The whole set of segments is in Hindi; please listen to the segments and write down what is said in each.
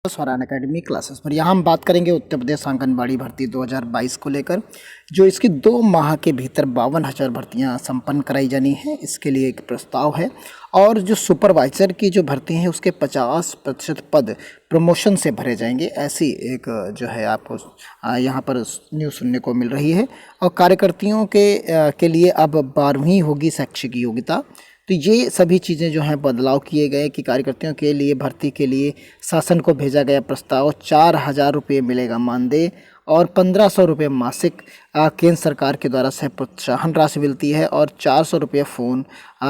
स्वरान एकेडमी क्लासेस पर यहाँ हम बात करेंगे उत्तर प्रदेश आंगनबाड़ी भर्ती 2022 को लेकर, जो इसकी 2 माह के भीतर 52,000 भर्तियाँ संपन्न कराई जानी है। इसके लिए एक प्रस्ताव है और जो सुपरवाइज़र की जो भर्ती है उसके 50% पद प्रमोशन से भरे जाएंगे। ऐसी एक जो है आपको यहाँ पर न्यूज़ सुनने को मिल रही है। और कार्यकर्तियों के लिए अब 12वीं होगी शैक्षिक योग्यता। तो ये सभी चीज़ें जो हैं बदलाव किए गए कि कार्यकर्तियों के लिए भर्ती के लिए शासन को भेजा गया प्रस्ताव। 4,000 रुपये मिलेगा मानदेय और 1,500 रुपये मासिक केंद्र सरकार के द्वारा से प्रोत्साहन राशि मिलती है और 400 रुपये फ़ोन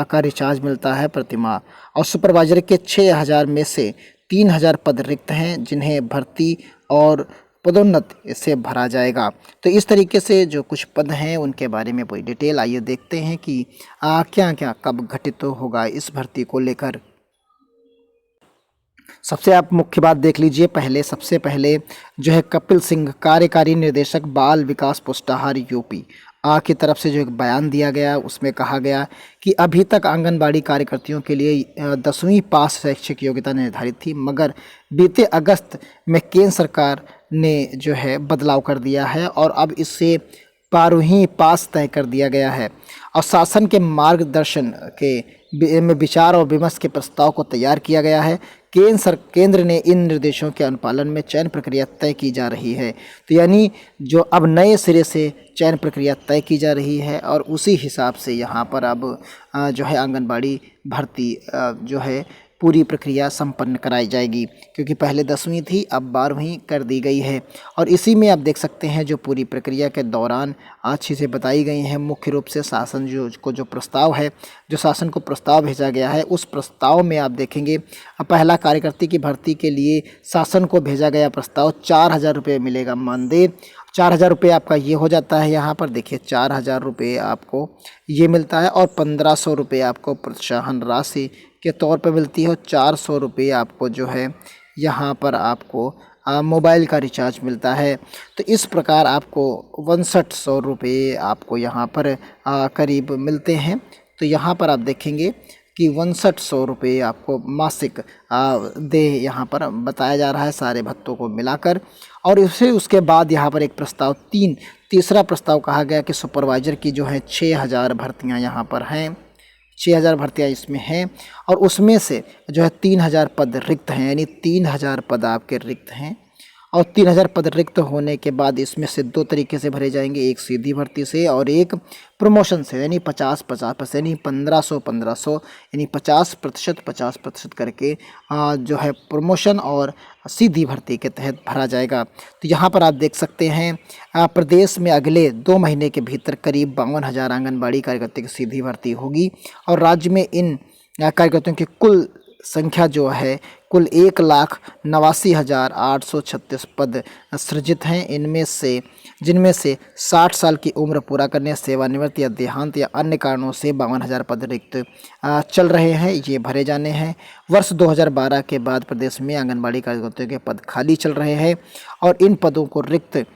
का रिचार्ज मिलता है प्रति माह। और सुपरवाइजर के 6,000 में से 3,000 पद रिक्त हैं जिन्हें भर्ती और पदोन्नत इससे भरा जाएगा। तो इस तरीके से जो कुछ पद हैं उनके बारे में पूरी डिटेल आइए देखते हैं कि क्या क्या कब घटित होगा इस भर्ती को लेकर। सबसे आप मुख्य बात देख लीजिए। सबसे पहले जो है कपिल सिंह कार्यकारी निर्देशक बाल विकास पुष्टाहार यूपी की तरफ से जो एक बयान दिया गया उसमें कहा गया कि अभी तक आंगनबाड़ी कार्यकर्तियों के लिए 10वीं पास शैक्षिक योग्यता निर्धारित थी, मगर बीते अगस्त में केंद्र सरकार ने जो है बदलाव कर दिया है और अब इससे 12वीं पास तय कर दिया गया है। और शासन के मार्गदर्शन में विचार और विमर्श के प्रस्ताव को तैयार किया गया है। केंद्र ने इन निर्देशों के अनुपालन में चयन प्रक्रिया तय की जा रही है। तो यानी जो अब नए सिरे से चयन प्रक्रिया तय की जा रही है और उसी हिसाब से यहाँ पर अब जो है आंगनबाड़ी भर्ती जो है पूरी प्रक्रिया संपन्न कराई जाएगी, क्योंकि पहले 10वीं थी अब 12वीं कर दी गई है। और इसी में आप देख सकते हैं जो पूरी प्रक्रिया के दौरान अच्छी से बताई गई हैं। मुख्य रूप से शासन जो प्रस्ताव है, जो शासन को प्रस्ताव भेजा गया है, उस प्रस्ताव में आप देखेंगे पहला कार्यकर्ती की भर्ती के लिए शासन को भेजा गया प्रस्ताव 4,000 रुपये मिलेगा मानदेय। 4,000 रुपये आपका ये हो जाता है, यहाँ पर देखिए 4,000 रुपये आपको ये मिलता है और 1,500 रुपये आपको प्रोत्साहन राशि के तौर पर मिलती है और 400 रुपये आपको जो है यहाँ पर आपको मोबाइल का रिचार्ज मिलता है। तो इस प्रकार आपको 6,100 रुपये आपको यहाँ पर करीब मिलते हैं। तो यहाँ पर आप देखेंगे कि 6,100 रुपये आपको मासिक दे यहाँ पर बताया जा रहा है सारे भत्तों को मिलाकर। और उसके बाद यहाँ पर एक प्रस्ताव तीसरा प्रस्ताव कहा गया कि सुपरवाइज़र की जो है 6,000 भर्तियाँ यहाँ पर हैं, 6,000 भर्तियाँ इसमें हैं और उसमें से जो है 3,000 पद रिक्त हैं, यानी 3,000 पद आपके रिक्त हैं। और 3,000 पद रिक्त होने के बाद इसमें से 2 तरीके से भरे जाएंगे, एक सीधी भर्ती से और एक प्रमोशन से, यानी 50-50% यानी 1,500 यानी 50% करके जो है प्रमोशन और सीधी भर्ती के तहत भरा जाएगा। तो यहाँ पर आप देख सकते हैं प्रदेश में अगले 2 महीने के भीतर करीब 52,000 आंगनबाड़ी कार्यकर्ता की सीधी भर्ती होगी और राज्य में इन कार्यकर्ताओं की कुल संख्या जो है कुल 1,89,836 पद सृजित हैं। जिनमें से 60 साल की उम्र पूरा करने, सेवानिवृत्त या देहांत या अन्य कारणों से 52,000 पद रिक्त चल रहे हैं, ये भरे जाने हैं। वर्ष 2012 के बाद प्रदेश में आंगनबाड़ी कार्यकर्ताओं के पद खाली चल रहे हैं और इन पदों को रिक्त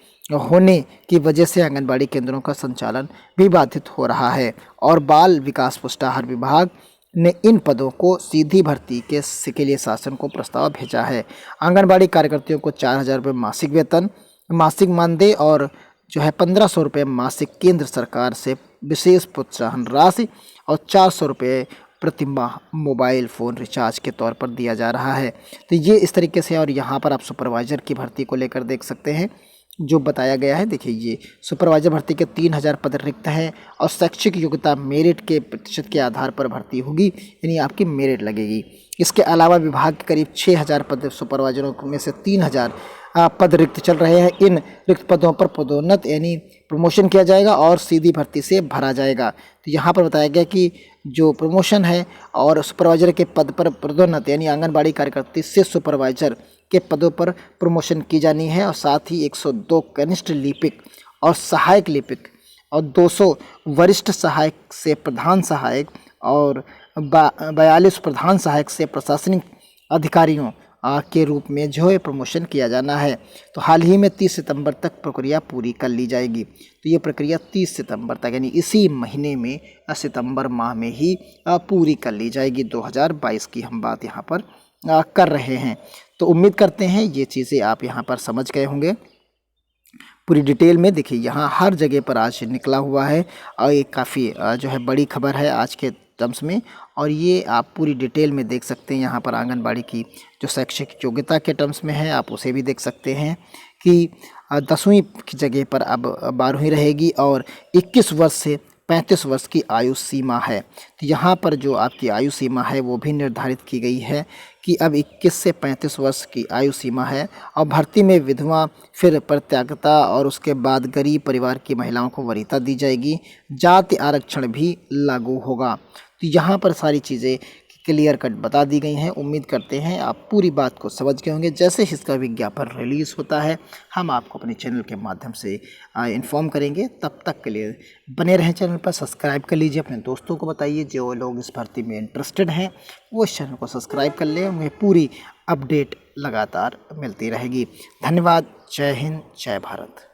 होने की वजह से आंगनबाड़ी केंद्रों का संचालन भी बाधित हो रहा है। और बाल विकास पुष्टाहार विभाग ने इन पदों को सीधी भर्ती के लिए शासन को प्रस्ताव भेजा है। आंगनबाड़ी कार्यकर्तियों को 4,000 रुपये मासिक वेतन, मासिक मानदेय और जो है 1,500 रुपये मासिक केंद्र सरकार से विशेष प्रोत्साहन राशि और 400 रुपये प्रति माह मोबाइल फ़ोन रिचार्ज के तौर पर दिया जा रहा है। तो ये इस तरीके से। और यहाँ पर आप सुपरवाइज़र की भर्ती को लेकर देख सकते हैं जो बताया गया है। देखिए ये सुपरवाइज़र भर्ती के 3,000 पद रिक्त हैं और शैक्षिक योग्यता मेरिट के प्रतिशत के आधार पर भर्ती होगी, यानी आपकी मेरिट लगेगी। इसके अलावा विभाग के करीब 6,000 पद सुपरवाइजरों में से 3,000 पद रिक्त चल रहे हैं। इन रिक्त पदों पर पदोन्नत यानी प्रमोशन किया जाएगा और सीधी भर्ती से भरा जाएगा। तो यहाँ पर बताया गया कि जो प्रमोशन है और सुपरवाइज़र के पद पर पदोन्नत यानी आंगनबाड़ी कार्यकर्ता से सुपरवाइज़र के पदों पर प्रमोशन की जानी है और साथ ही 102 कनिष्ठ लिपिक और सहायक लिपिक और 200 वरिष्ठ सहायक से प्रधान सहायक और 42 प्रधान सहायक से प्रशासनिक अधिकारियों के रूप में जो है प्रमोशन किया जाना है। तो हाल ही में 30 सितंबर तक प्रक्रिया पूरी कर ली जाएगी। तो ये प्रक्रिया 30 सितंबर तक यानी इसी महीने में सितंबर माह में ही पूरी कर ली जाएगी। 2022 की हम बात यहाँ पर कर रहे हैं। तो उम्मीद करते हैं ये चीज़ें आप यहाँ पर समझ गए होंगे पूरी डिटेल में। देखिए यहाँ हर जगह पर आज निकला हुआ है और ये काफ़ी जो है बड़ी खबर है आज के टर्म्स में। और ये आप पूरी डिटेल में देख सकते हैं। यहाँ पर आंगनबाड़ी की जो शैक्षिक योग्यता के टर्म्स में है आप उसे भी देख सकते हैं कि 10वीं की जगह पर अब 12वीं रहेगी और 21 वर्ष से 35 वर्ष की आयु सीमा है। तो यहाँ पर जो आपकी आयु सीमा है वो भी निर्धारित की गई है कि अब 21 से 35 वर्ष की आयु सीमा है। और भर्ती में विधवा, फिर परित्यक्ता और उसके बाद गरीब परिवार की महिलाओं को वरीयता दी जाएगी। जाति आरक्षण भी लागू होगा। तो यहाँ पर सारी चीज़ें क्लियर कट बता दी गई हैं। उम्मीद करते हैं आप पूरी बात को समझ गए होंगे। जैसे ही इसका विज्ञापन रिलीज़ होता है हम आपको अपने चैनल के माध्यम से इन्फॉर्म करेंगे। तब तक के लिए बने रहें चैनल पर, सब्सक्राइब कर लीजिए, अपने दोस्तों को बताइए जो लोग इस भर्ती में इंटरेस्टेड हैं वो इस चैनल को सब्सक्राइब कर लें। उन्हें पूरी अपडेट लगातार मिलती रहेगी। धन्यवाद। जय हिंद, जय भारत।